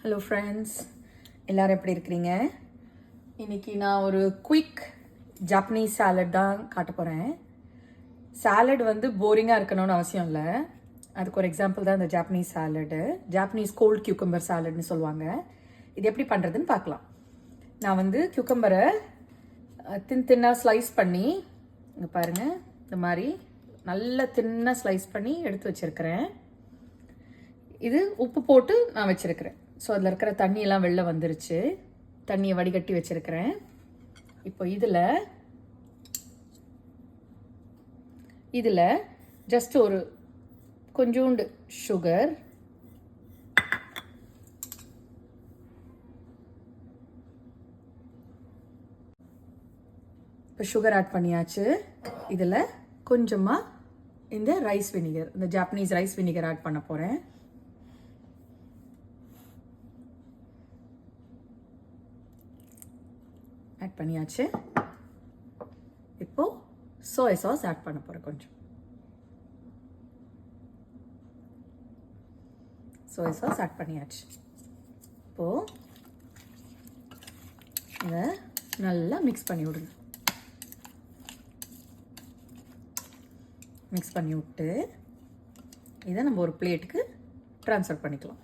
Hello friends, எல்லோரும் எப்படி இருக்கிறீங்க? இன்றைக்கி நான் ஒரு குயிக் ஜாப்பனீஸ் சாலட் தான் காட்ட போகிறேன். சாலட் வந்து போரிங்காக இருக்கணும்னு அவசியம் இல்லை. அதுக்கு ஒரு எக்ஸாம்பிள் தான் இந்த Japanese salad. Japanese cold cucumber சாலட்னு சொல்லுவாங்க. இது எப்படி பண்ணுறதுன்னு பார்க்கலாம். நான் வந்து கியூக்கம்பரை தின்னாக ஸ்லைஸ் பண்ணி, இங்கே பாருங்கள், இந்த மாதிரி நல்ல தின்னாக ஸ்லைஸ் பண்ணி எடுத்து வச்சுருக்கிறேன். இது உப்பு போட்டு நான் வச்சுருக்கிறேன். ஸோ அதில் இருக்கிற தண்ணியெல்லாம் வெளில வந்துருச்சு. தண்ணியை வடிகட்டி வச்சுருக்கிறேன். இப்போ இதில் ஜஸ்ட் ஒரு கொஞ்சோண்டு சுகர், இப்போ சுகர் ஆட் பண்ணியாச்சு. இதில் கொஞ்சமாக இந்த ரைஸ் வினிகர், இந்த ஜாப்பனீஸ் ரைஸ் வினிகர் ஆட் பண்ண போகிறேன். ஆட் பண்ணியாச்சு. இப்போ சோயா சாஸ் ஆட் பண்ண போகிறேன். கொஞ்சம் சோயா சாஸ் ஆட் பண்ணியாச்சு. இப்போது இதை நல்லா மிக்ஸ் பண்ணி விடுங்க. மிக்ஸ் பண்ணி விட்டு இதை நம்ம ஒரு பிளேட்டுக்கு ட்ரான்ஸ்ஃபர் பண்ணிக்கலாம்.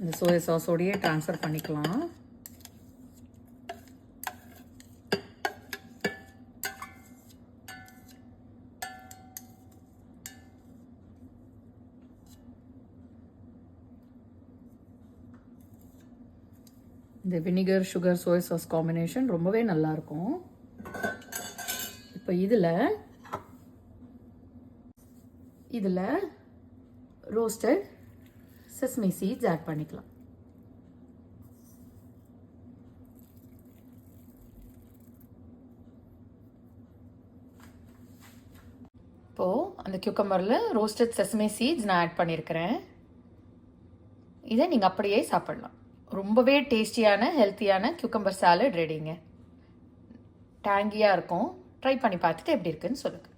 இந்த சோயா சாஸோடையே ட்ரான்ஸ்ஃபர் பண்ணிக்கலாம். இந்த vinegar sugar soya sauce combination ரொம்பவே நல்லாயிருக்கும். இப்போ இதில் ரோஸ்டட் செசமி சீட்ஸ் ஆட் பண்ணிக்கலாம். இப்போது அந்த கியூக்கம்பரில் ரோஸ்டட் செசமி சீட்ஸ் நான் ஆட் பண்ணியிருக்கிறேன். இதை நீங்கள் அப்படியே சாப்பிடலாம். ரொம்பவே டேஸ்டியான ஹெல்த்தியான கியூக்கம்பர் சாலட் ரெடிங்க. டேங்கியாக இருக்கும். ட்ரை பண்ணி பார்த்துட்டு எப்படி இருக்குன்னு சொல்லுங்கள்.